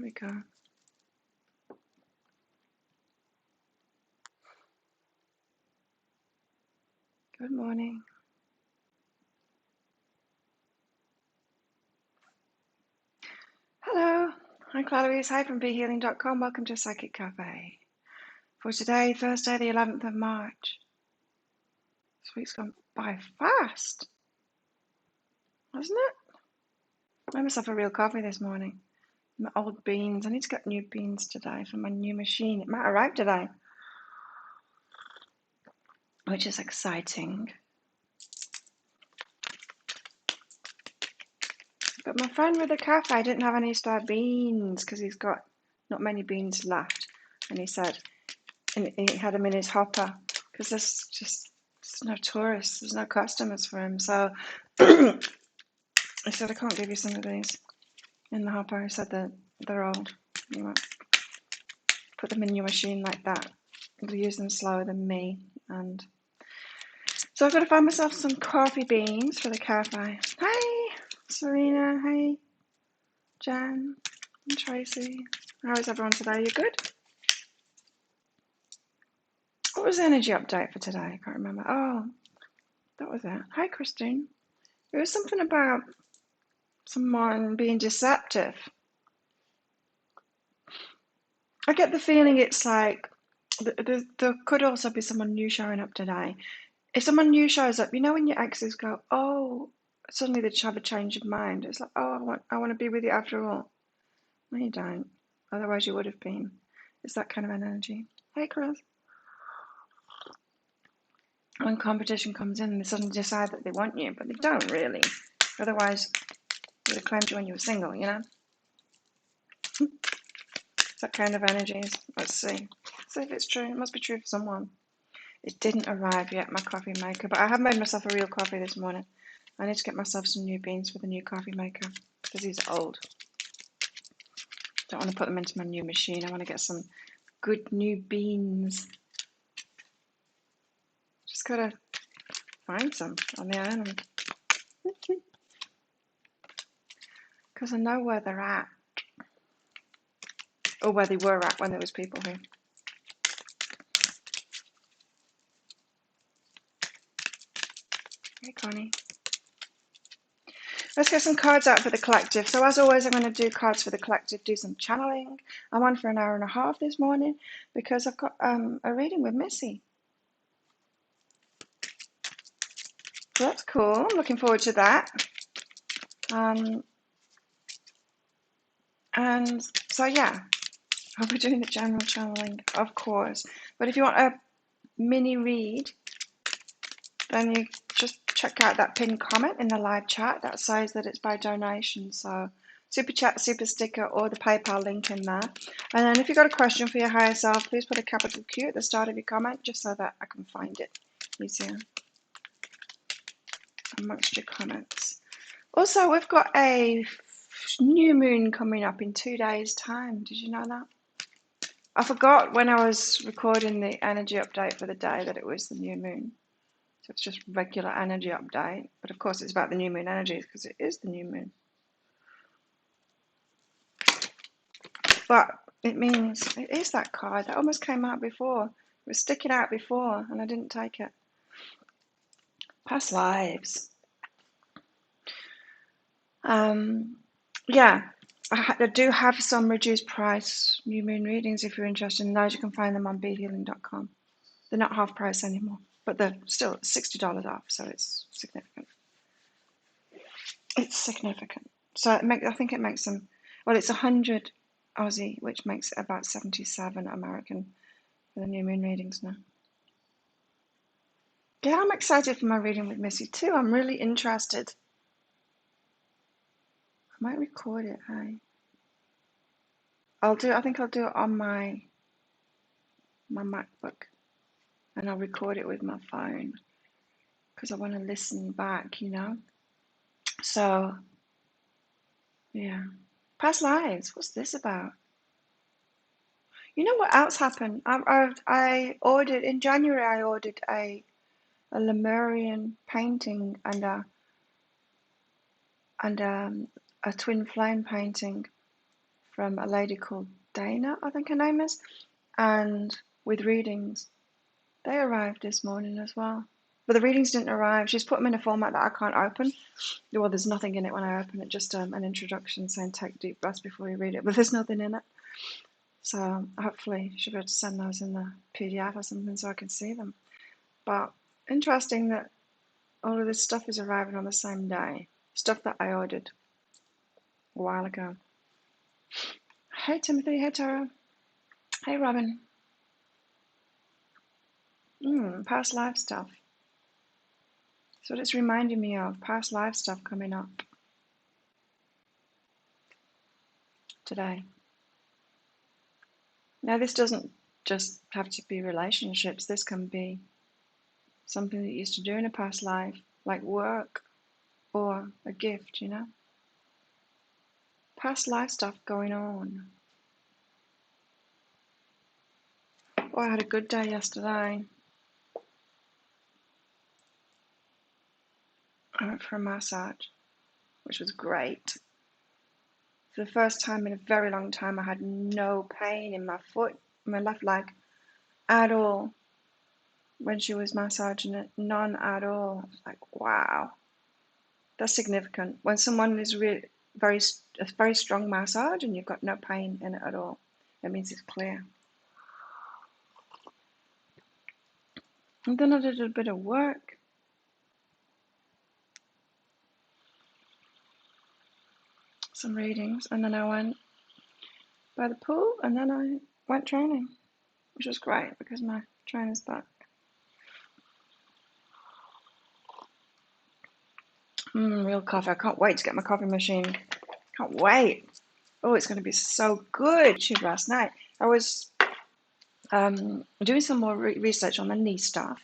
we go. Good morning. Hello, I'm Clarice. Hi from BeHealing.com. Welcome to Psychic Cafe. For today, Thursday, the 11th of March. This week's gone by fast, hasn't it? I made myself a real coffee this morning. My old beans. I need to get new beans today for my new machine. It might arrive today, which is exciting. But my friend with the cafe didn't have any spare beans because he's got not many beans left. And he said, and he had them in his hopper because there's no tourists, there's no customers for him. So I said, I can't give you some of these in the hopper. He said that they're old. You might put them in your machine like that. You'll use them slower than me. And so I've got to find myself some coffee beans for the cafe. Hey, Serena. Hey, Jan and Tracy. How is everyone today? You good? What was the energy update for today? I can't remember. Oh, that was it. Hi, Christine. It was something about someone being deceptive. I get the feeling it's like there could also be someone new showing up today. If someone new shows up, you know when your exes go, oh, suddenly they have a change of mind. It's like, oh, I want to be with you after all. No, you don't. Otherwise, you would have been. It's that kind of an energy. Hey, Chris. When competition comes in, they suddenly decide that they want you, but they don't really. Otherwise, they would have claimed you when you were single, you know? It's that kind of energy. Let's see. See if it's true. It must be true for someone. It didn't arrive yet, my coffee maker, but I have made myself a real coffee this morning. I need to get myself some new beans for the new coffee maker because these are old. Don't want to put them into my new machine. I want to get some good new beans. Just gotta find some on the island because I know where they're at, or where they were at when there was people here. Hey, Connie. Let's get some cards out for the collective. So as always, I'm going to do cards for the collective, do some channeling. I'm on for an hour and a half this morning because I've got a reading with Missy. So that's cool. I'm looking forward to that. And so, yeah, I'll be doing the general channeling, of course. But if you want a mini read, then you just check out that pinned comment in the live chat that says that it's by donation. So super chat, super sticker, or the PayPal link in there. And then if you've got a question for your higher self, please put a capital Q at the start of your comment just so that I can find it easier amongst your comments. Also, we've got a new moon coming up in 2 days' time. Did you know that? I forgot when I was recording the energy update for the day that it was the new moon. So it's just regular energy update. But of course it's about the new moon energies because it is the new moon. But it means it is that card. That almost came out before. It was sticking out before and I didn't take it. Past lives. Yeah. I do have some reduced price new moon readings. If you're interested in those, you can find them on BeHealing.com. They're not half price anymore, but they're still $60 off, so it's significant. It's significant. So I think it makes them, well, it's 100 Aussie, which makes it about 77 American for the new moon readings now. Yeah, I'm excited for my reading with Missy too. I'm really interested. I might record it, hey? I think I'll do it on my MacBook, and I'll record it with my phone because I want to listen back, you know? So, yeah. Past lives, what's this about? You know what else happened? I ordered, in January, I ordered a Lemurian painting and a twin flame painting from a lady called Dana, I think her name is, and with readings. They arrived this morning as well. But the readings didn't arrive. She's put them in a format that I can't open. Well, there's nothing in it when I open it, just an introduction saying take deep breaths before you read it, but there's nothing in it. So hopefully she'll be able to send those in the PDF or something so I can see them. But interesting that all of this stuff is arriving on the same day. Stuff that I ordered a while ago. Hey Timothy, hey Tara, hey Robin. Past life stuff. So what it's reminding me of, past life stuff coming up today. Now this doesn't just have to be relationships, this can be something that you used to do in a past life, like work or a gift, you know? Past life stuff going on. Oh, I had a good day yesterday. I went for a massage, which was great. For the first time in a very long time, I had no pain in my foot, my left leg, at all. When she was massaging it, none at all. I was like, wow, that's significant. When someone is a very strong massage and you've got no pain in it at all, it means it's clear. And then I did a bit of work. Some readings, and then I went by the pool, and then I went training, which was great because my trainer's back. Real coffee. I can't wait to get my coffee machine. Can't wait. Oh, it's going to be so good. Last night I was doing some more research on the knee stuff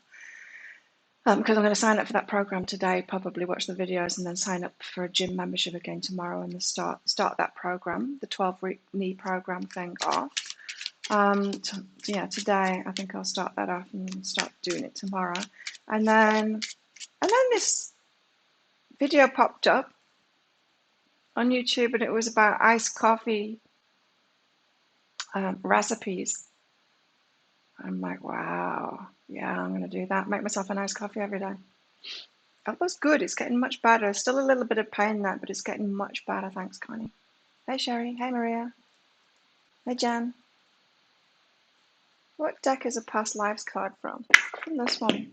because I'm going to sign up for that program today, probably watch the videos and then sign up for a gym membership again tomorrow and start that program, the 12-week knee program thing off. Today I think I'll start that off and start doing it tomorrow. And then this video popped up on YouTube and it was about iced coffee recipes. I'm like, wow, yeah, I'm going to do that. Make myself a nice coffee every day. That was good. It's getting much better. Still a little bit of pain there, but it's getting much better. Thanks, Connie. Hey, Sherry. Hey, Maria. Hey, Jan. What deck is a past lives card from? From this one.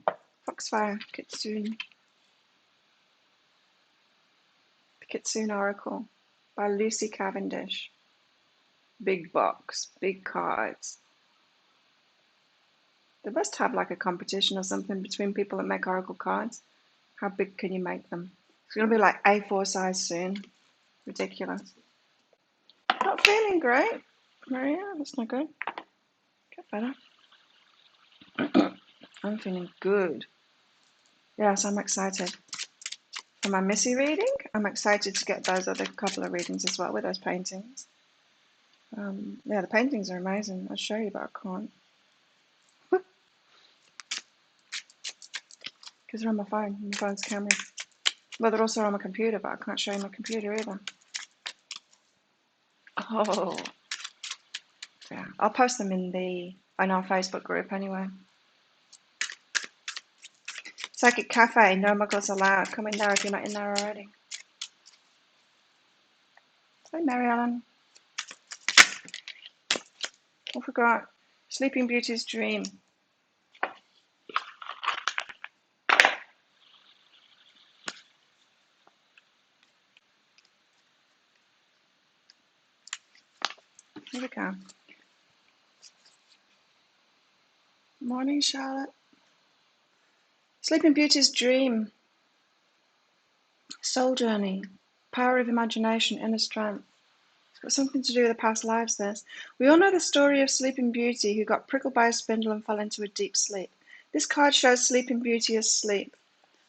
Foxfire, Kaczan. Kaczan Oracle by Lucy Cavendish. Big box, big cards. They must have like a competition or something between people that make oracle cards. How big can you make them? It's going to be like A4 size soon. Ridiculous. Not feeling great, Maria. That's not good. Get better. I'm feeling good. Yes, I'm excited. For my Missy reading, I'm excited to get those other couple of readings as well with those paintings. The paintings are amazing. I'll show you, but I can't. Because they're on my phone, my phone's camera. Well, they're also on my computer, but I can't show you my computer either. Oh, yeah. I'll post them in our Facebook group anyway. Psychic Cafe, no muggles allowed. Come in there if you're not in there already. Hi, Mary Ellen. I forgot. Sleeping Beauty's Dream. Here we go. Morning, Charlotte. Sleeping Beauty's Dream. Soul Journey. Power of imagination, inner strength. It's got something to do with the past lives, this. We all know the story of Sleeping Beauty, who got prickled by a spindle and fell into a deep sleep. This card shows Sleeping Beauty asleep,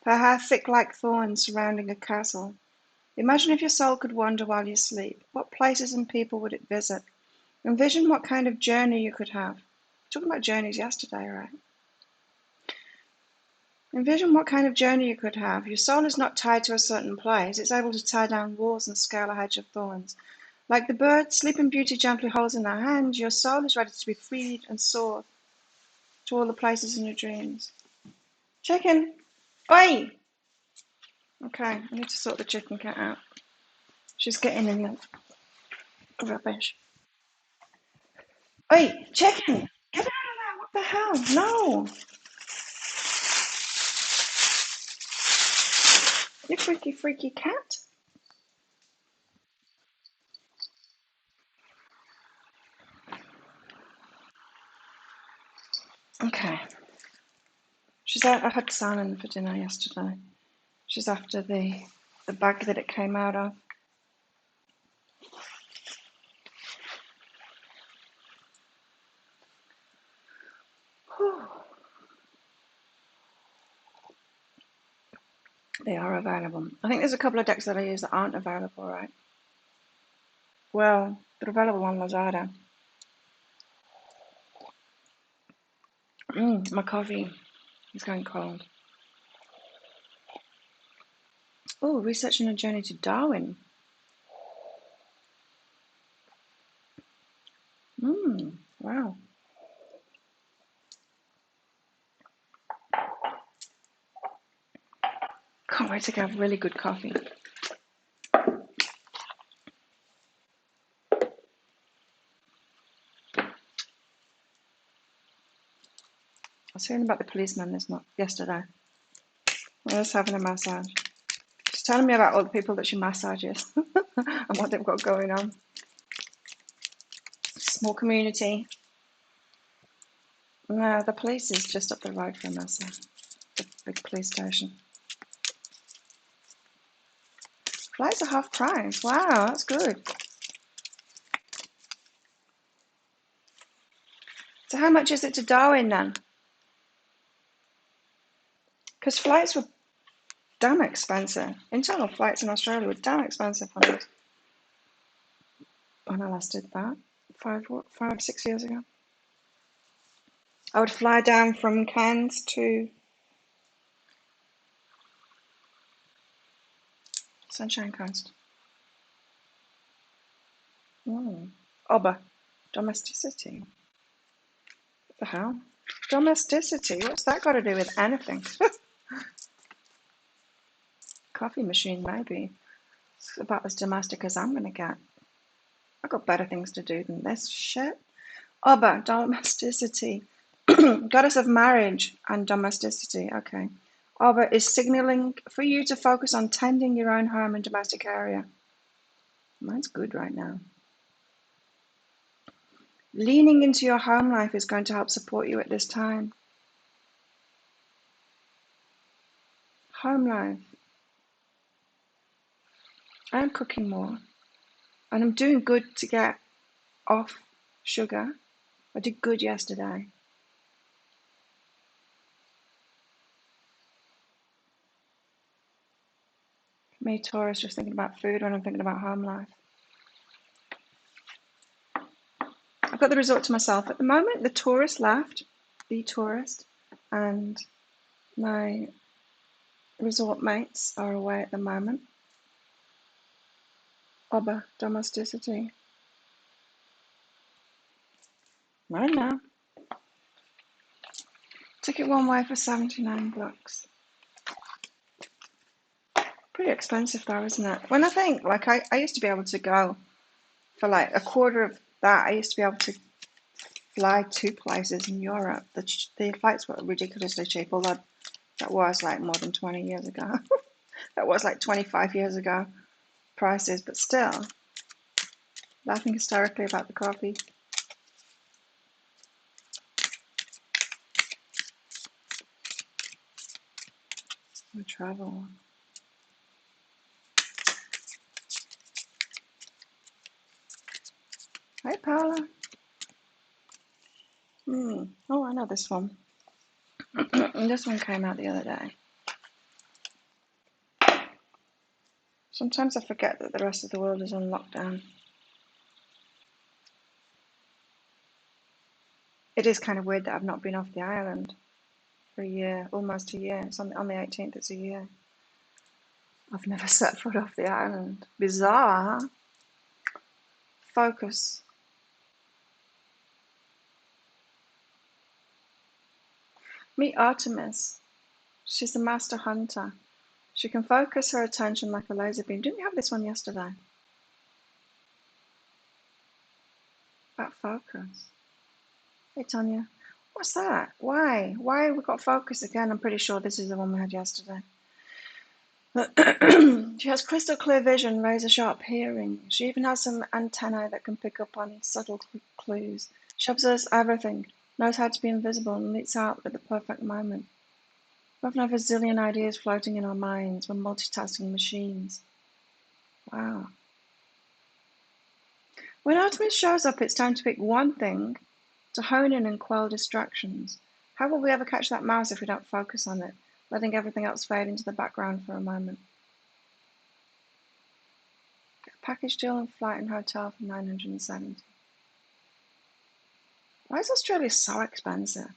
her hair thick like thorns surrounding a castle. Imagine if your soul could wander while you sleep. What places and people would it visit? Envision what kind of journey you could have. Talking about journeys yesterday, right? Envision what kind of journey you could have. Your soul is not tied to a certain place. It's able to tear down walls and scale a hedge of thorns. Like the bird, Sleeping Beauty gently holds in her hand, your soul is ready to be freed and soar to all the places in your dreams. Chicken! Oi! Okay, I need to sort the chicken cat out. She's getting in the rubbish. Oi, chicken! Get out of there! What the hell? No! You freaky, freaky cat. Okay. She's out. I had salmon for dinner yesterday. She's after the bag that it came out of. Whew. They are available. I think there's a couple of decks that I use that aren't available, right? Well, they're available on Lazada. My coffee is going cold. Oh, researching a journey to Darwin. Wow. Can't wait to have really good coffee. I was hearing about the policeman yesterday. I was having a massage. She's telling me about all the people that she massages and what they've got going on. Small community. No, the police is just up the road from us, the big police station. Flights are half price. Wow, that's good. So how much is it to Darwin then? Because flights were damn expensive. Internal flights in Australia were damn expensive when I last did that. 6 years ago. I would fly down from Cairns to Sunshine Coast. Oba. Domesticity. What the hell? Domesticity? What's that got to do with anything? Coffee machine, maybe. It's about as domestic as I'm going to get. I've got better things to do than this shit. Oba, domesticity. Goddess of marriage and domesticity. Okay. Oba is signaling for you to focus on tending your own home and domestic area. Mine's good right now. Leaning into your home life is going to help support you at this time. Home life. I am cooking more. And I'm doing good to get off sugar. I did good yesterday. Me, Taurus, just thinking about food when I'm thinking about home life. I've got the resort to myself at the moment. The tourist left, and my resort mates are away at the moment. Oba, domesticity. I don't know. Ticket one way for $79. Pretty expensive though, isn't it? When I think, like, I used to be able to go for like a quarter of that. I used to be able to fly 2 places in Europe. The flights were ridiculously cheap, although that was like more than 20 years ago. That was like 25 years ago prices, but still, laughing hysterically about the coffee. We travel. Hi, Paula. Oh, I know this one. This one came out the other day. Sometimes I forget that the rest of the world is on lockdown. It is kind of weird that I've not been off the island for a year, almost a year. It's on the 18th, it's a year. I've never set foot off the island. Bizarre. focus. Meet Artemis. She's the master hunter. She can focus her attention like a laser beam. Didn't we have this one yesterday? About focus. Hey, Tanya. What's that? Why? Why have we got focus again? I'm pretty sure this is the one we had yesterday. She has crystal clear vision, razor sharp hearing. She even has some antennae that can pick up on subtle clues. She observes everything, knows how to be invisible, and leaps out at the perfect moment. We often have a zillion ideas floating in our minds. We're multitasking machines. Wow. When Artemis shows up, it's time to pick one thing to hone in and quell distractions. How will we ever catch that mouse if we don't focus on it, letting everything else fade into the background for a moment? Get a package deal and flight and hotel for $970. Why is Australia so expensive?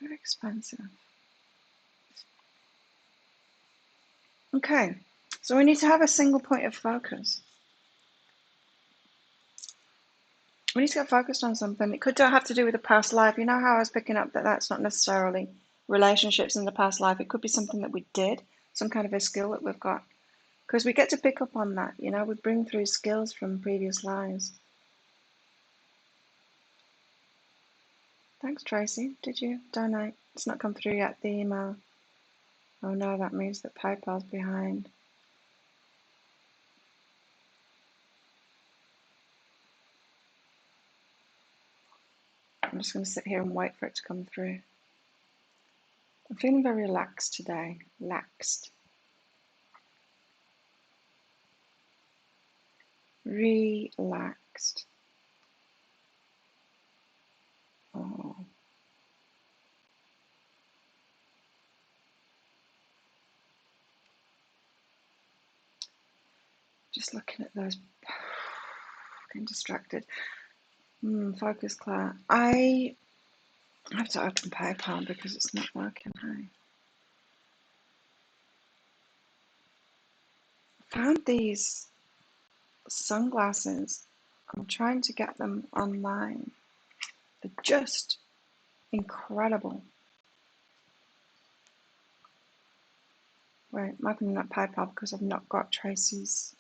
Very expensive. Okay, so we need to have a single point of focus. We need to get focused on something. It could have to do with a past life. You know how I was picking up that that's not necessarily relationships in the past life. It could be something that we did, some kind of a skill that we've got. Because we get to pick up on that, you know, we bring through skills from previous lives. Thanks, Tracy. Did you donate? It's not come through yet, the email. Oh no, that means that PayPal's behind. I'm just going to sit here and wait for it to come through. I'm feeling very relaxed today. Relaxed. Relaxed. Oh. Just looking at those. Getting distracted. Focus, Claire. I have to open PayPal because it's not working. Hey. I found these sunglasses. I'm trying to get them online. They're just incredible. Wait, I'm opening up PayPal because I've not got Tracy's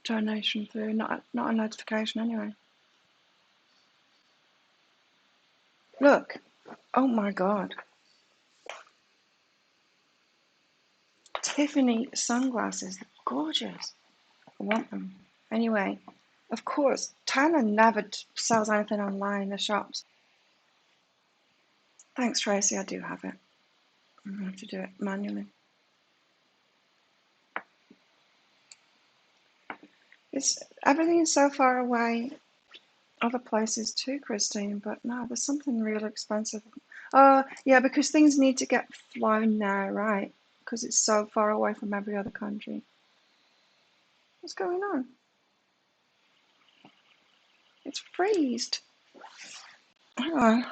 donation through. Not a notification anyway. Look. Oh my god. Tiffany sunglasses. They're gorgeous. I want them. Anyway, of course, Tyler never sells anything online in the shops. Thanks, Tracy. I do have it. I'm going to have to do it manually. Everything is so far away. Other places too, Christine, but no, there's something real expensive. Yeah, because things need to get flown now, right? Because it's so far away from every other country. What's going on? It's freezed. Hang on.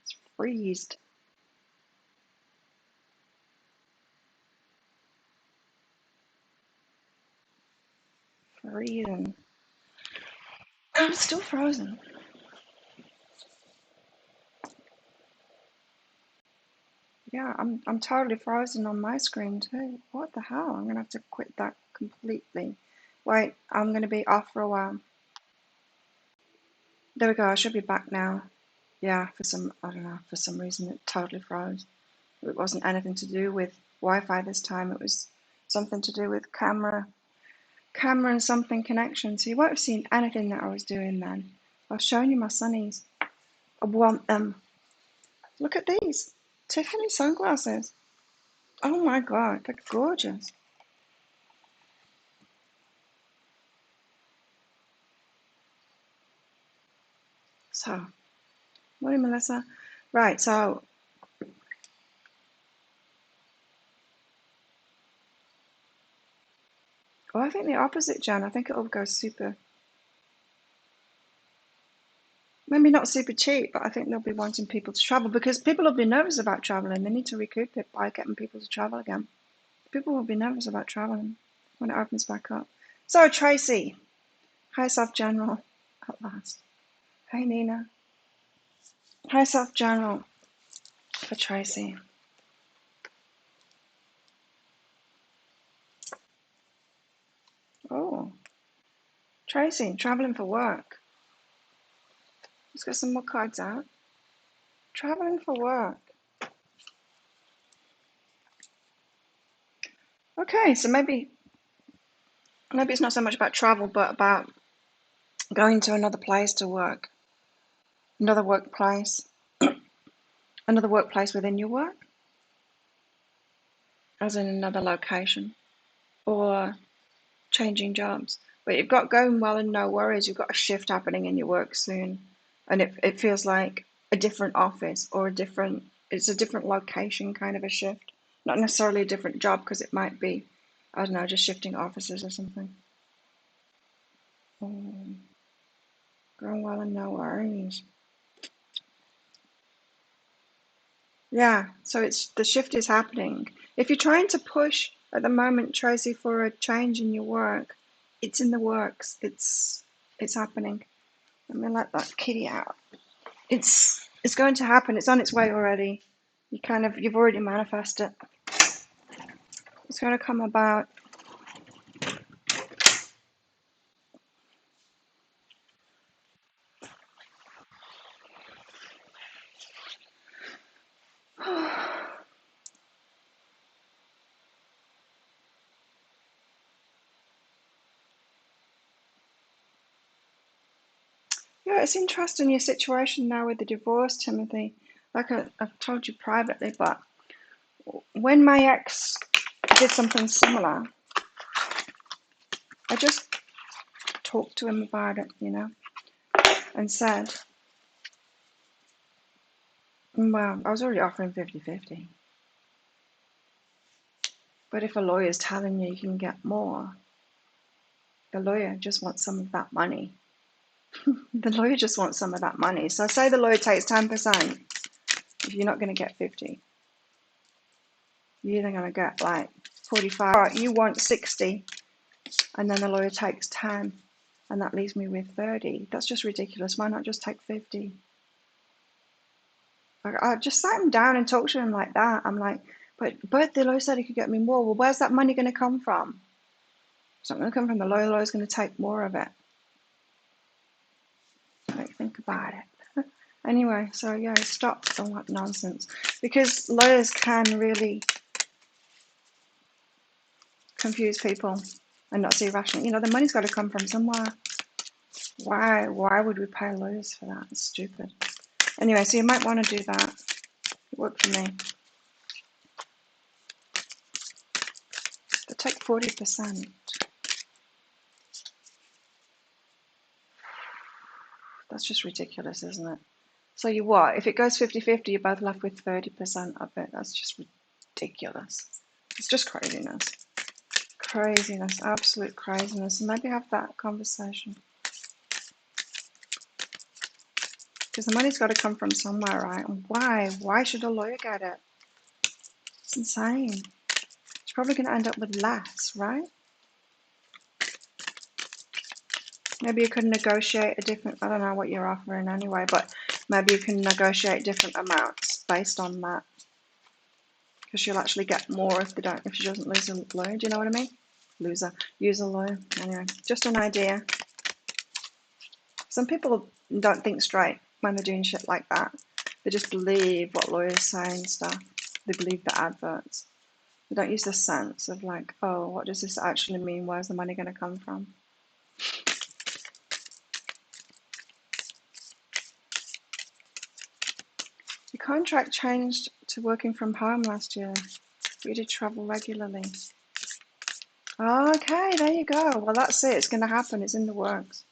It's freezed. Freezing. I'm still frozen. Yeah, I'm totally frozen on my screen too. What the hell? I'm gonna have to quit that completely. Wait, I'm gonna be off for a while. There we go, I should be back now. Yeah, I don't know, for some reason it totally froze. It wasn't anything to do with Wi-Fi this time, it was something to do with camera and something connection. So you won't have seen anything that I was doing then. I was showing you my sunnies. I want them. Look at these. Tiffany sunglasses. Oh my god, they're gorgeous. So, morning, Melissa. Right, so I think the opposite, Jen. I think it'll go super. maybe not super cheap, but I think they'll be wanting people to travel because people will be nervous about traveling. They need to recoup it by getting people to travel again. People will be nervous about traveling when it opens back up. So, Tracy, hi, South General, at last. Hey, Nina. Hi, South General for Tracy. Oh, Tracy, traveling for work. Let's get some more cards out. Traveling for work. Okay, so maybe it's not so much about travel, but about going to another place to work, another workplace, another workplace within your work, as in another location, or changing jobs. But you've got going well and no worries. You've got a shift happening in your work soon, and it feels like a different office or it's a different location kind of a shift, not necessarily a different job because it might be, I don't know, just shifting offices or something. Going well and no worries. Yeah, so it's the shift is happening. If you're trying to push at the moment, Tracy, for a change in your work, it's in the works. It's happening. Let me let that kitty out. It's going to happen. It's on its way already. You've already manifested it. It's going to come about. Yeah, it's interesting your situation now with the divorce, Timothy. Like I've told you privately, but when my ex did something similar, I just talked to him about it, and said, well, I was already offering 50-50. But if a lawyer's telling you can get more, the lawyer just wants some of that money. The lawyer just wants some of that money. So say the lawyer takes 10%, if you're not going to get 50. You're either going to get like 45, or you want 60, and then the lawyer takes 10, and that leaves me with 30. That's just ridiculous. Why not just take 50? I just sat him down and talked to him like that. I'm like, but the lawyer said he could get me more. Well, where's that money going to come from? It's not going to come from the lawyer. The lawyer's going to take more of it. Like, think about it. Anyway, so yeah, stop all that nonsense. Because lawyers can really confuse people and not see rationally. The money's got to come from somewhere. Why would we pay lawyers for that? It's stupid. Anyway, so you might want to do that. It worked for me. But take 40%. That's just ridiculous, isn't it? So you what? If it goes 50-50, you're both left with 30% of it. That's just ridiculous. It's just craziness. Craziness, absolute craziness. And maybe have that conversation. Because the money's got to come from somewhere, right? And why? Why should a lawyer get it? It's insane. It's probably going to end up with less, right? Maybe you could negotiate a different, I don't know what you're offering anyway, but maybe you can negotiate different amounts based on that. Because she'll actually get more if she doesn't lose a lawyer. Do you know what I mean? Use a lawyer. Anyway, just an idea. Some people don't think straight when they're doing shit like that. They just believe what lawyers say and stuff. They believe the adverts. They don't use the sense of like, oh, what does this actually mean? Where's the money going to come from? Your contract changed to working from home last year. You did travel regularly. Okay, there you go. Well, that's it. It's going to happen. It's in the works.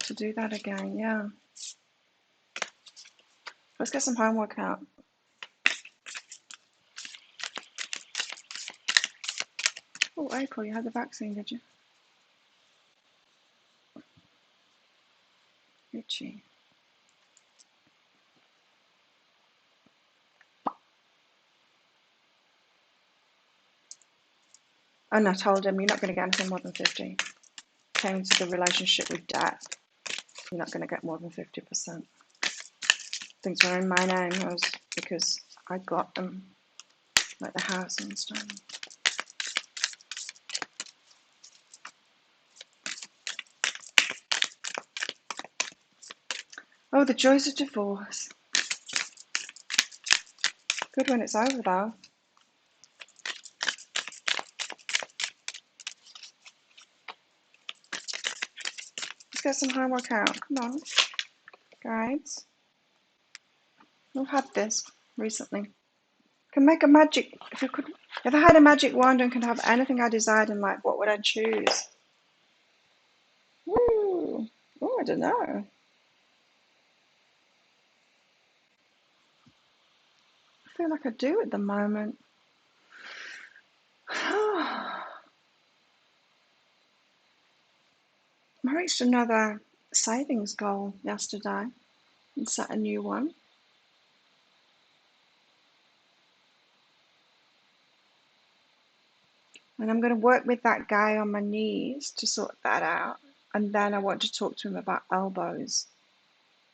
To do that again, yeah. Let's get some homework out. Oh, Oh, April, you had the vaccine, did you? Itchy. And I told him, you're not going to get anything more than 50. Came to the relationship with debt. You're not going to get more than 50%. Things were in my name was because I got them, like the house and stuff. Oh, the joys of divorce. Good when it's over, though. Let's get some homework out. Come on, guys. We've had this recently. Can make a magic. If I had a magic wand and could have anything I desired in life, what would I choose? Woo! Oh, I don't know. I feel like I do at the moment. I reached another savings goal yesterday and set a new one. And I'm going to work with that guy on my knees to sort that out. And then I want to talk to him about elbows,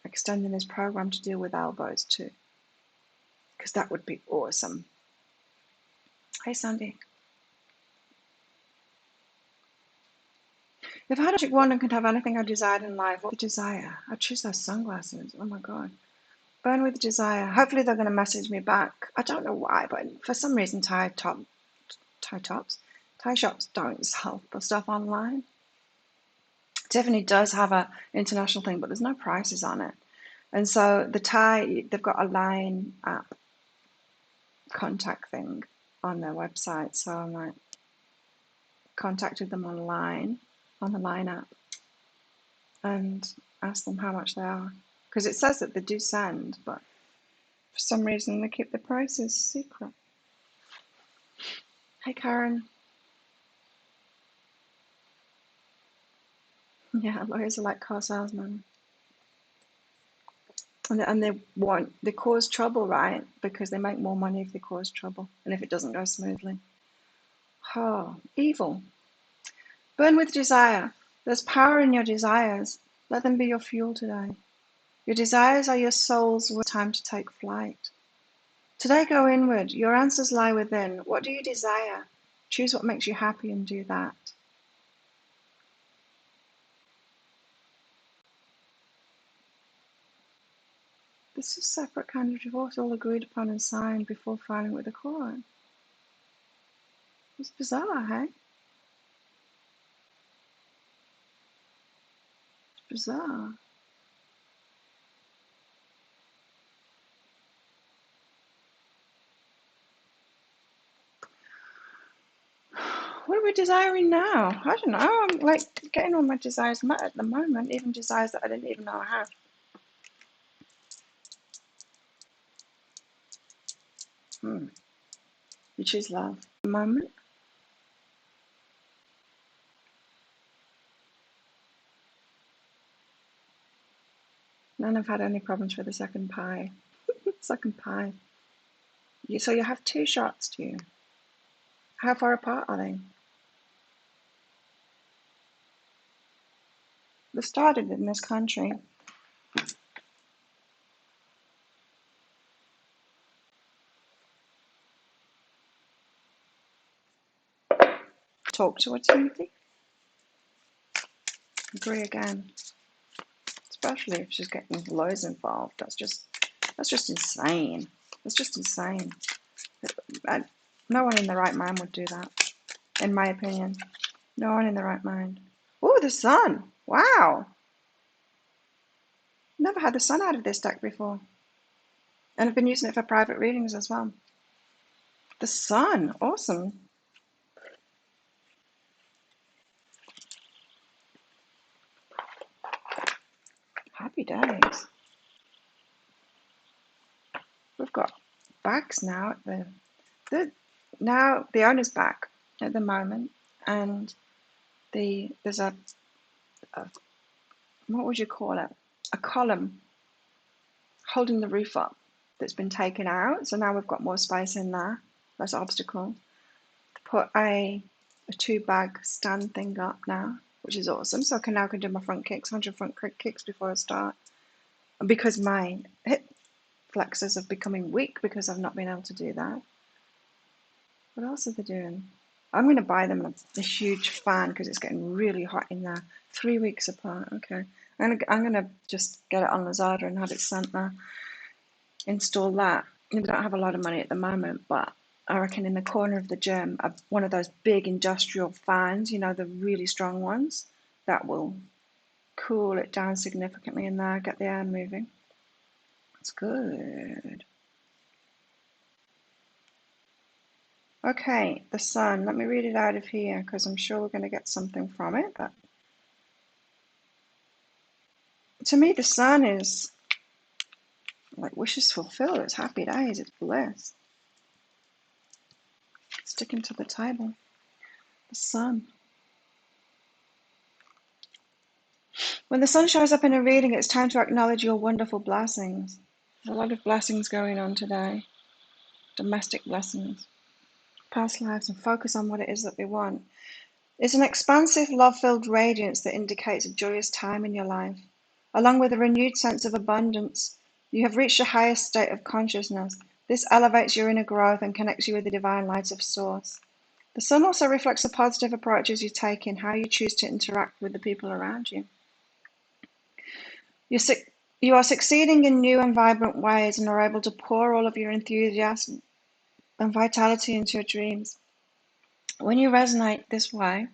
extending his program to deal with elbows too, because that would be awesome. Hey, Sandy. If I had a magic wand and could have anything I desired in life, what would I desire? I'd choose those sunglasses. Oh my God. Burn with desire. Hopefully they're going to message me back. I don't know why, but for some reason Thai shops don't sell the stuff online. Tiffany does have a international thing, but there's no prices on it. And so they've got a Line app contact thing on their website. So I like contacted them online on the Line app and asked them how much they are. Because it says that they do send, but for some reason they keep the prices secret. Hey, Karen. Yeah, lawyers are like car salesmen. And they cause trouble, right? Because they make more money if they cause trouble and if it doesn't go smoothly. Oh, evil. Burn with desire. There's power in your desires. Let them be your fuel today. Your desires are your soul's time to take flight. Today go inward. Your answers lie within. What do you desire? Choose what makes you happy and do that. This is a separate kind of divorce, all agreed upon and signed before filing with the court. It's bizarre, hey? It's bizarre. What are we desiring now? I don't know. I'm like getting all my desires met at the moment, even desires that I didn't even know I had. You choose love. At the moment. None have had any problems with the second pie. Second pie. So you have 2 shots, do you? How far apart are they? They started in this country. Talk to her, Timothy. Agree again. Especially if she's getting lawyers involved. That's just insane. That's just insane. No one in the right mind would do that, in my opinion. No one in the right mind. Oh, the sun. Wow. Never had the sun out of this deck before. And I've been using it for private readings as well. The sun. Awesome. Happy days. We've got bags now at the owner's back at the moment. and there's a what would you call it? A column holding the roof up that's been taken out. So now we've got more space in there, less obstacle. Put a 2-bag stand thing up now, which is awesome. So I can now do my front kicks, 100 front kicks before I start. And because my hip flexors are becoming weak because I've not been able to do that. What else are they doing? I'm going to buy them a huge fan because it's getting really hot in there. 3 weeks apart. Okay. I'm going to just get it on Lazada and have it sent there. Install that. I don't have a lot of money at the moment, but I reckon in the corner of the gym, one of those big industrial fans, you know, the really strong ones, that will cool it down significantly in there, get the air moving. That's good. Okay, the sun. Let me read it out of here because I'm sure we're going to get something from it. But to me, the sun is like wishes fulfilled. It's happy days. It's bliss. Sticking to the table. The sun. When the sun shows up in a reading, it's time to acknowledge your wonderful blessings. There's a lot of blessings going on today. Domestic blessings, past lives, and focus on what it is that we want. It's an expansive, love-filled radiance that indicates a joyous time in your life. Along with a renewed sense of abundance, you have reached a higher state of consciousness. This elevates your inner growth and connects you with the divine light of Source. The sun also reflects the positive approaches you take in how you choose to interact with the people around you. You are succeeding in new and vibrant ways and are able to pour all of your enthusiasm and vitality into your dreams. When you resonate this way,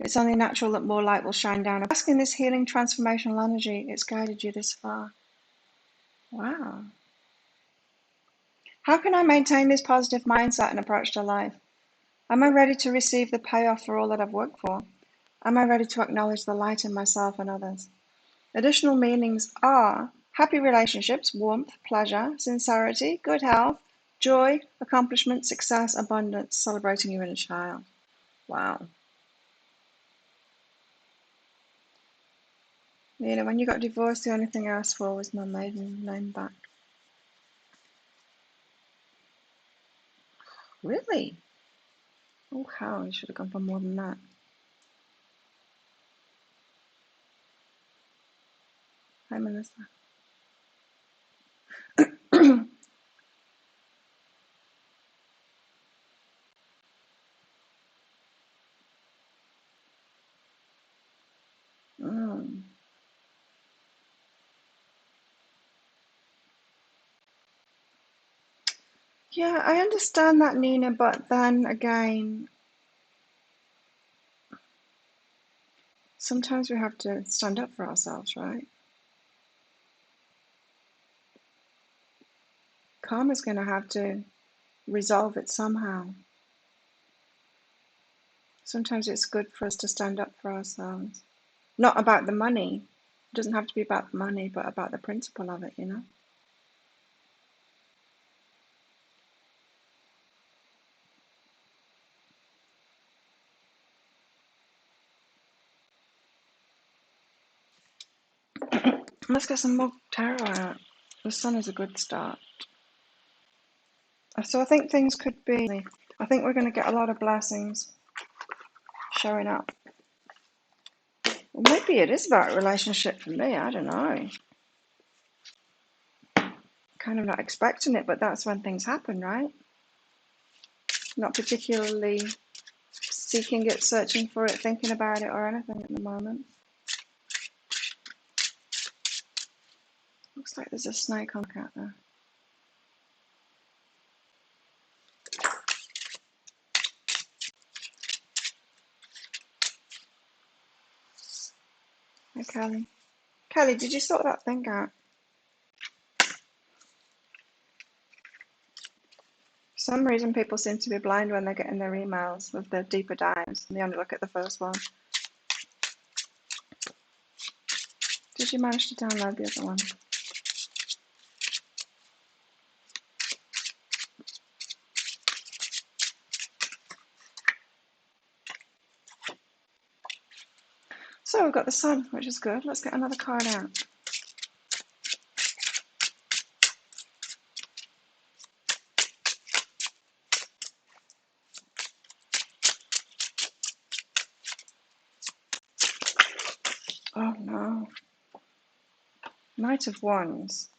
it's only natural that more light will shine down. Asking this healing transformational energy, it's guided you this far. Wow. How can I maintain this positive mindset and approach to life? Am I ready to receive the payoff for all that I've worked for? Am I ready to acknowledge the light in myself and others? Additional meanings are happy relationships, warmth, pleasure, sincerity, good health, joy, accomplishment, success, abundance, celebrating your inner child. Wow. You know, when you got divorced, the only thing I asked for was my maiden name back. Really? Oh, how? You should have gone for more than that. Hi, Melissa. Mm. Yeah, I understand that, Nina, but then again, sometimes we have to stand up for ourselves, right? Karma's going to have to resolve it somehow. Sometimes it's good for us to stand up for ourselves. Not about the money. It doesn't have to be about the money, but about the principle of it, you know? Let's get some more tarot out. The sun is a good start. So I think things could be, I think we're going to get a lot of blessings showing up. Well, maybe it is about a relationship for me, I don't know. Kind of not expecting it, but that's when things happen, right? Not particularly seeking it, searching for it, thinking about it or anything at the moment. Looks like there's a snake on the cat there. Hi, Kelly. Kelly, did you sort that thing out? For some reason, people seem to be blind when they're getting their emails with the deeper dives, and they only look at the first one. Did you manage to download the other one? So we've got the Sun, which is good. Let's get another card out. Oh no. Knight of Wands.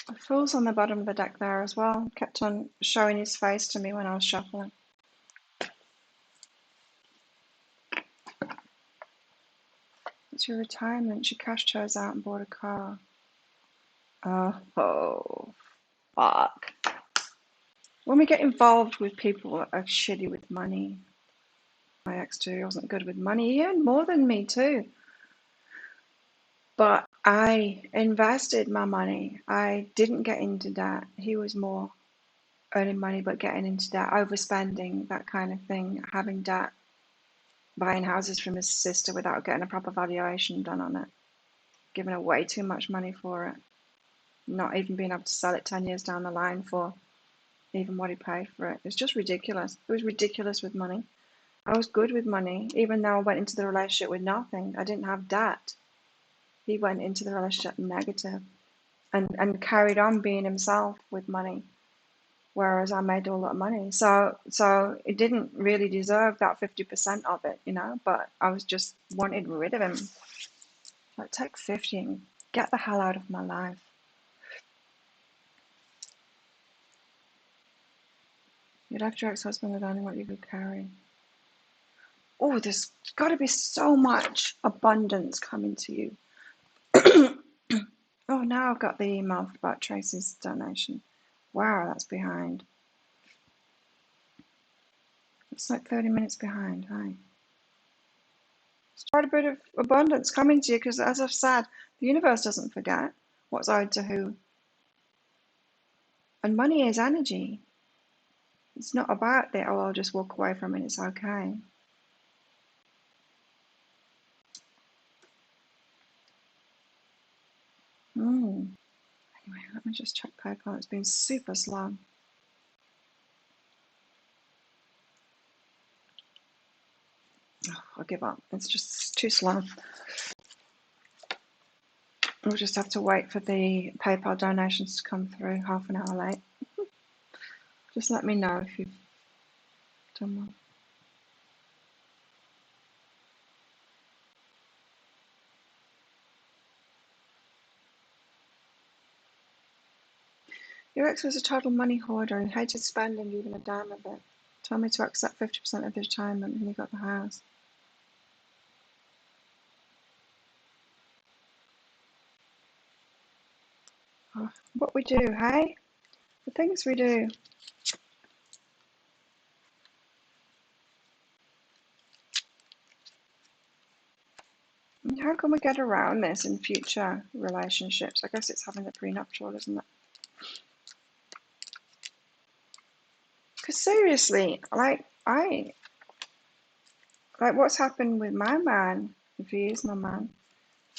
The Fool's on the bottom of the deck there as well. Kept on showing his face to me when I was shuffling. It's your retirement. She cashed hers out and bought a car. Oh, fuck. When we get involved with people that are shitty with money, my ex too wasn't good with money. He earned more than me too. But I invested my money. I didn't get into debt. He was more earning money but getting into debt, overspending, that kind of thing, having debt, buying houses from his sister without getting a proper valuation done on it, giving away too much money for it, not even being able to sell it 10 years down the line for even what he paid for it. It's just ridiculous. It was ridiculous with money. I was good with money, even though I went into the relationship with nothing. I didn't have debt. He went into the relationship negative and carried on being himself with money, whereas I made a lot of money. So it didn't really deserve that 50% of it, but I was just wanted rid of him. Like, take 50 and get the hell out of my life. You left your ex-husband with only what you could carry. Oh, there's got to be so much abundance coming to you. Oh, now I've got the email about Tracy's donation. Wow, that's behind. It's like 30 minutes behind. Hi. It's quite a bit of abundance coming to you because, as I've said, the universe doesn't forget what's owed to who. And money is energy. It's not about that, oh, I'll just walk away from it, it's okay. Anyway, let me just check PayPal. It's been super slow. Oh, I'll give up. It's just too slow. We'll just have to wait for the PayPal donations to come through half an hour late. Just let me know if you've done one. Your ex was a total money hoarder and hated spending even a dime of it. Told me to accept 50% of the retirement when he got the house. Oh, what we do, hey? The things we do. And how can we get around this in future relationships? I guess it's having a prenuptial, isn't it? Because seriously, like what's happened with my man, if he is my man,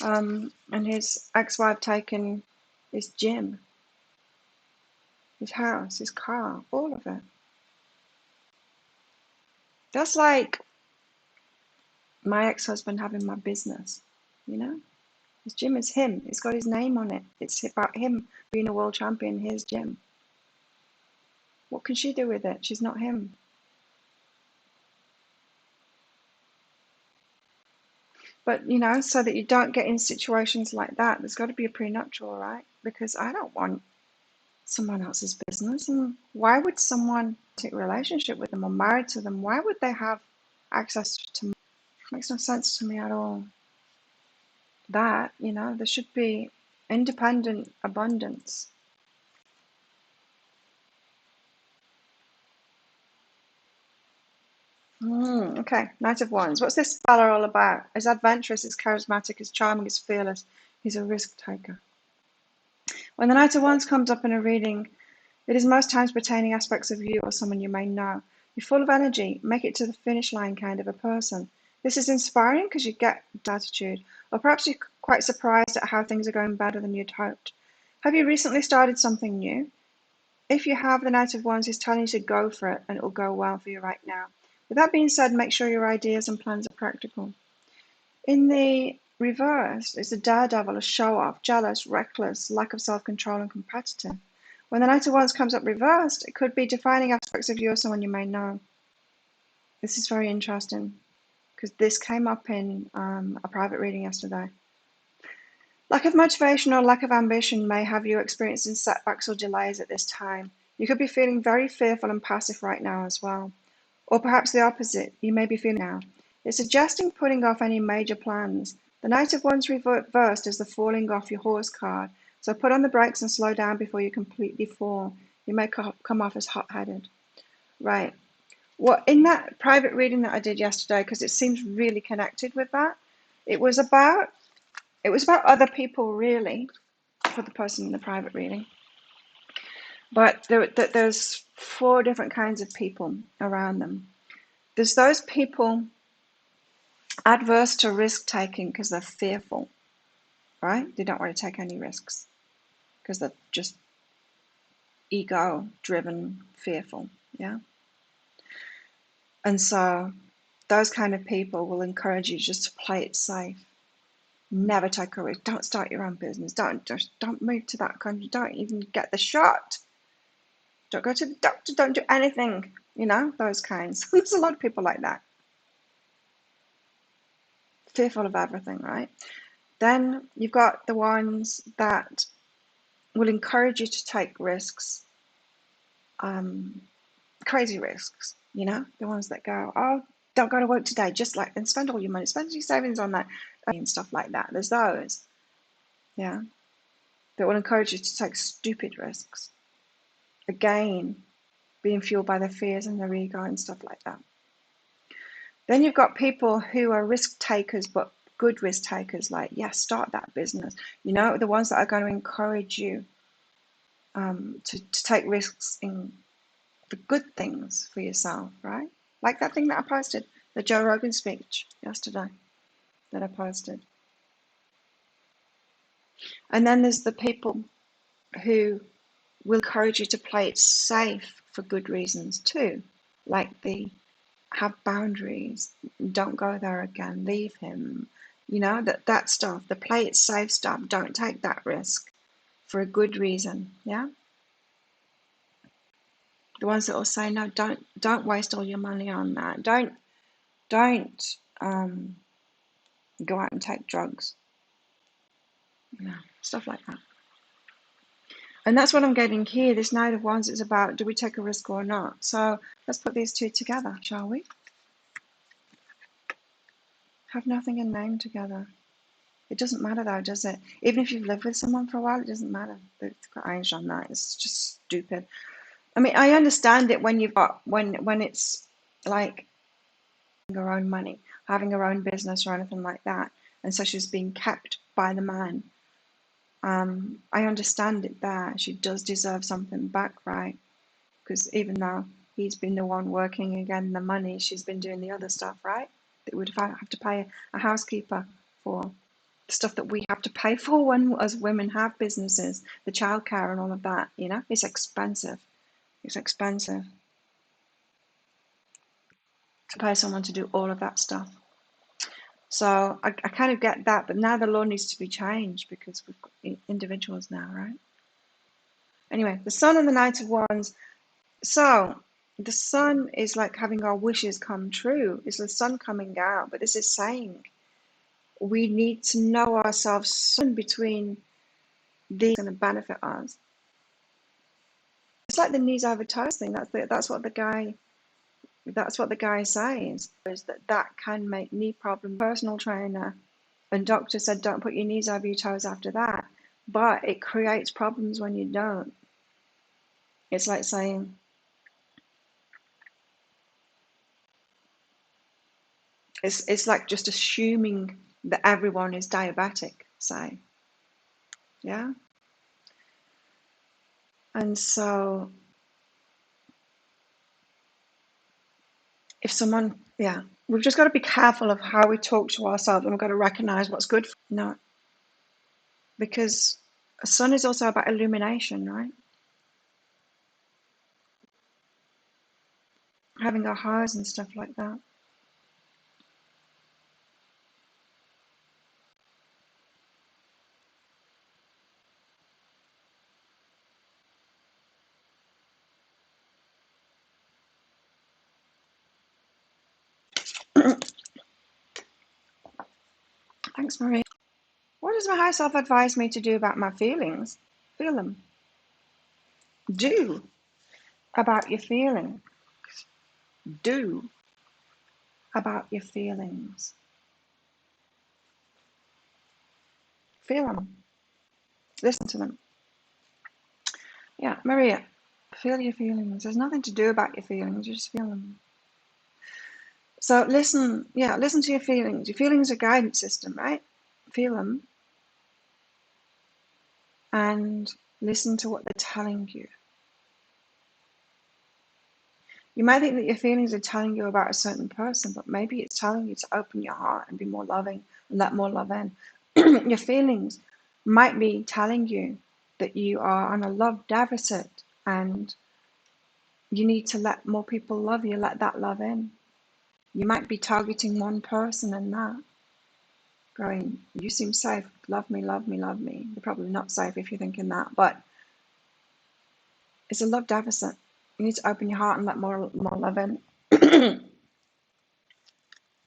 and his ex-wife taking his gym, his house, his car, all of it. That's like my ex-husband having my business, His gym is him. It's got his name on it. It's about him being a world champion, his gym. What can she do with it? She's not him. But, so that you don't get in situations like that, there's got to be a prenuptial, right? Because I don't want someone else's business. And why would someone take a relationship with them or married to them? Why would they have access to money? Makes no sense to me at all. That, there should be independent abundance. Okay, Knight of Wands. What's this fella all about? He's adventurous, he's charismatic, he's charming, he's fearless. He's a risk taker. When the Knight of Wands comes up in a reading, it is most times pertaining aspects of you or someone you may know. You're full of energy, make it to the finish line kind of a person. This is inspiring because you get attitude, or perhaps you're quite surprised at how things are going better than you'd hoped. Have you recently started something new? If you have, the Knight of Wands is telling you to go for it and it will go well for you right now. With that being said, make sure your ideas and plans are practical. In the reverse, it's a daredevil, a show-off, jealous, reckless, lack of self-control and competitive. When the Knight of Wands comes up reversed, it could be defining aspects of you or someone you may know. This is very interesting because this came up in a private reading yesterday. Lack of motivation or lack of ambition may have you experiencing setbacks or delays at this time. You could be feeling very fearful and passive right now as well. Or perhaps the opposite, you may be feeling now. It's suggesting putting off any major plans. The Knight of Wands reversed is the falling off your horse card. So put on the brakes and slow down before you completely fall. You may come off as hot-headed. Right. Well, in that private reading that I did yesterday, because it seems really connected with that, it was about other people, really, for the person in the private reading. But there's 4 different kinds of people around them. There's those people adverse to risk taking because they're fearful, right? They don't want to take any risks because they're just ego driven, fearful, yeah? And so those kind of people will encourage you just to play it safe. Never take a risk. Don't start your own business. Don't move to that country. Don't even get the shot. Don't go to the doctor. Don't do anything. You know, those kinds. There's a lot of people like that. Fearful of everything, right? Then you've got the ones that will encourage you to take risks, crazy risks, you know, the ones that go, oh, don't go to work today, just like, and spend all your money, spend your savings on that and stuff like that. There's those, yeah, that will encourage you to take stupid risks. Again, being fueled by their fears and their ego and stuff like that. Then you've got people who are risk takers, but good risk takers, like, yes, start that business. You know, the ones that are going to encourage you to take risks in the good things for yourself, right? Like that thing that I posted, the Joe Rogan speech yesterday that I posted. And then there's the people who will encourage you to play it safe for good reasons too, like the have boundaries, don't go there again, leave him, you know, that stuff, the play it safe stuff, don't take that risk for a good reason, yeah? The ones that will say, no, don't waste all your money on that. Don't go out and take drugs. You know, stuff like that. And that's what I'm getting here. This Knight of Wands is about, do we take a risk or not? So let's put these two together, shall we? Have nothing and name together. It doesn't matter though, does it? Even if you've lived with someone for a while, it doesn't matter. It's got Irish on that. It's just stupid. I mean, I understand it when you've got when it's like her own money, having her own business or anything like that, and so she's being kept by the man. I understand it there. She does deserve something back, right? Because even though he's been the one working again the money, she's been doing the other stuff, right? That would have to pay a housekeeper for the stuff that we have to pay for when as women have businesses, the childcare and all of that. You know, it's expensive. It's expensive to pay someone to do all of that stuff. So I kind of get that, but now the law needs to be changed because we've got individuals now, right? Anyway, the Sun and the Knight of Wands. So the Sun is like having our wishes come true. It's the sun coming out, but this is saying we need to know ourselves between these going to benefit us. It's like the knees over toes thing. That's what the guy says, is that can make knee problems. Personal trainer and doctor said don't put your knees over your toes after that, but it creates problems when you don't. It's like saying it's like just assuming that everyone is diabetic, say, yeah. And so if someone, yeah, We've just got to be careful of how we talk to ourselves, and we've got to recognize what's good for no, because a sun is also about illumination, right? Having ahas and stuff like that. Thanks, Marie. What does my higher self advise me to do about my feelings? Feel them. Do about your feelings. Do about your feelings. Feel them. Listen to them. Yeah, Maria, feel your feelings. There's nothing to do about your feelings. You just feel them. So listen, listen to your feelings. Your feelings are a guidance system, right? Feel them and listen to what they're telling you. You might think that your feelings are telling you about a certain person, but maybe it's telling you to open your heart and be more loving and let more love in. Your feelings might be telling you that you are on a love deficit and you need to let more people love you, let that love in. You might be targeting one person in that, going, you seem safe, love me, love me, love me. You're probably not safe if you're thinking that, but it's a love deficit. You need to open your heart and let more love in.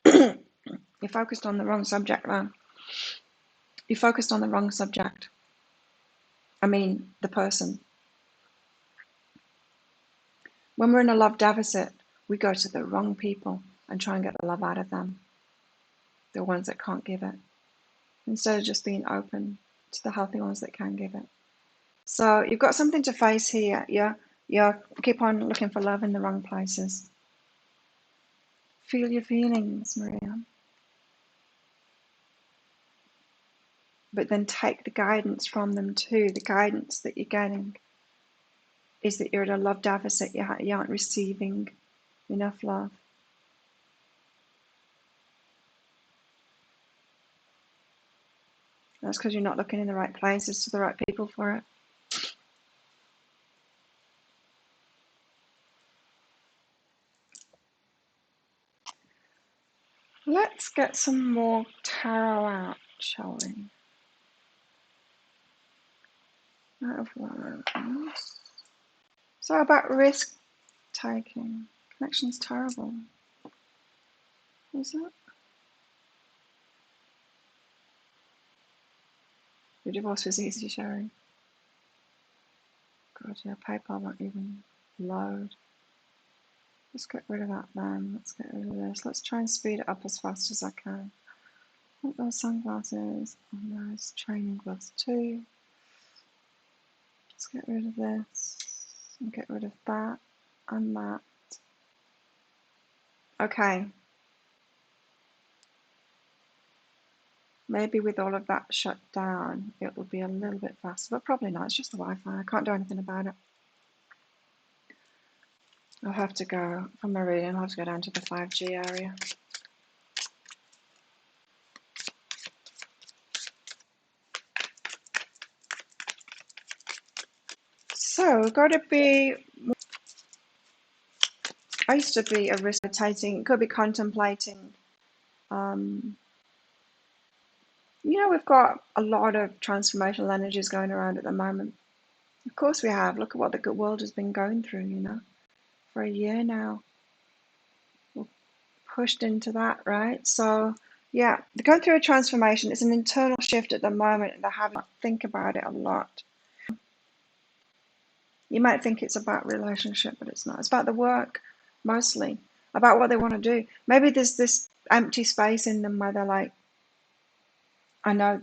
You're focused on the wrong subject, man. You focused on the wrong subject. I mean, the person. When we're in a love deficit, we go to the wrong people and try and get the love out of them, the ones that can't give it, instead of just being open to the healthy ones that can give it. So you've got something to face here. You keep on looking for love in the wrong places. Feel your feelings, Maria. But then take the guidance from them too. The guidance that you're getting is that you're at a love deficit. You aren't receiving enough love. That's because you're not looking in the right places to the right people for it. Let's get some more tarot out, shall we? So about risk taking. Connection's terrible. Is it? Your divorce was easy, Sherry. God, yeah, PayPal won't even load. Let's get rid of that then. Let's get rid of this. Let's try and speed it up as fast as I can. I want those sunglasses and those training gloves too. Let's get rid of this and get rid of that and that. Okay. Maybe with all of that shut down, it will be a little bit faster, but probably not. It's just the Wi-Fi. I can't do anything about it. I'll have to go from Meridian. I'll have to go down to the 5G area. So, got to be. I used to be a risk meditating. Could be contemplating. We've got a lot of transformational energies going around at the moment. Of course we have. Look at what the good world has been going through, for a year now. We're pushed into that, right? So, yeah, they're going through a transformation. It's an internal shift at the moment, and they're having to think about it a lot. You might think it's about relationship, but it's not. It's about the work, mostly, about what they want to do. Maybe there's this empty space in them where they're like, I know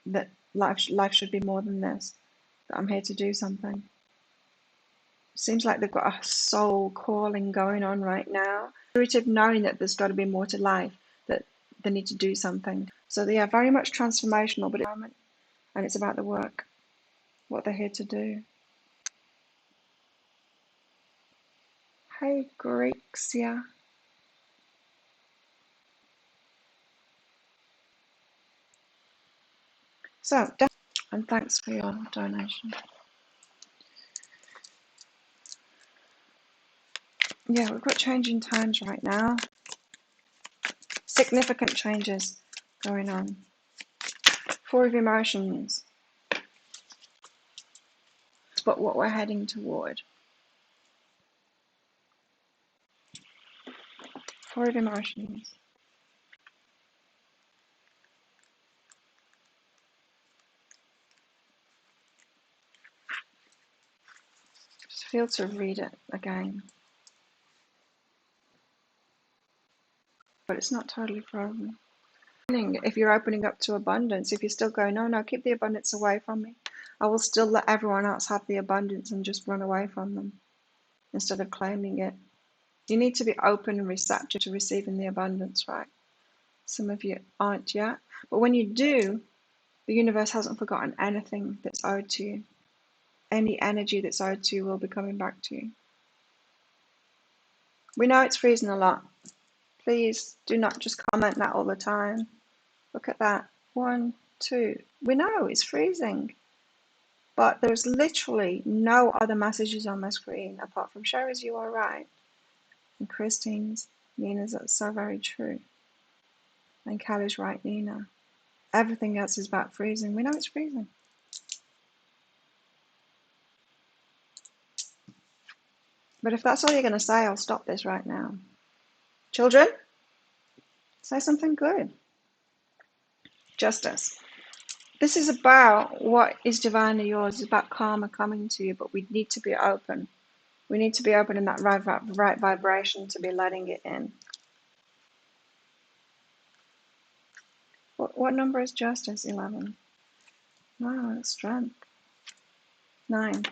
that life should be more than this, that I'm here to do something. Seems like they've got a soul calling going on right now. Intuitive knowing that there's got to be more to life, that they need to do something. So they are very much transformational, but and it's about the work, what they're here to do. Hey, Grexia. So, and thanks for your donation. Yeah, we've got changing times right now. Significant changes going on. 4 of emotions. But what we're heading toward. 4 of emotions. Just feel to read it again. But it's not totally frozen. If you're opening up to abundance, if you're still going, no, keep the abundance away from me. I will still let everyone else have the abundance and just run away from them instead of claiming it. You need to be open and receptive to receiving the abundance, right? Some of you aren't yet. But when you do, the universe hasn't forgotten anything that's owed to you. Any energy that's owed to you will be coming back to you. We know it's freezing a lot. Please do not just comment that all the time. Look at that. 1, 2. We know it's freezing. But there's literally no other messages on my screen apart from Sherry's "You Are Right" and Christine's, Nina's "That's So Very True," and Kelly's "Right, Nina." Everything else is about freezing. We know it's freezing. But if that's all you're going to say, I'll stop this right now. Children, say something good. Justice. This is about what is divinely yours. It's about karma coming to you, but we need to be open. We need to be open in that right vibration to be letting it in. What number is justice? 11. Wow, that's strength. 9.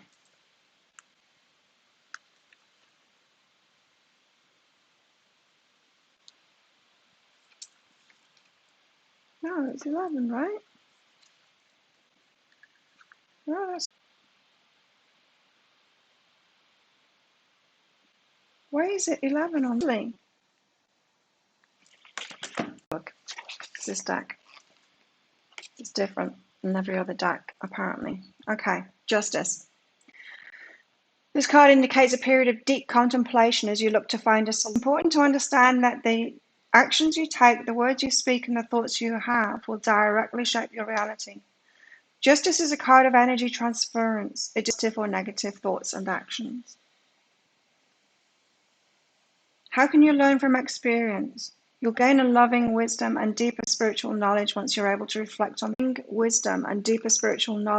No, it's 11, right? No, that's... Why is it 11 on the Look, this deck is different than every other deck, apparently. Okay, justice. This card indicates a period of deep contemplation as you look to find a solution. It's important to understand that the actions you take, the words you speak, and the thoughts you have will directly shape your reality. Justice is a card of energy transference, positive or negative thoughts and actions. How can you learn from experience? You'll gain a loving wisdom and deeper spiritual knowledge once you're able to reflect on wisdom and deeper spiritual knowledge.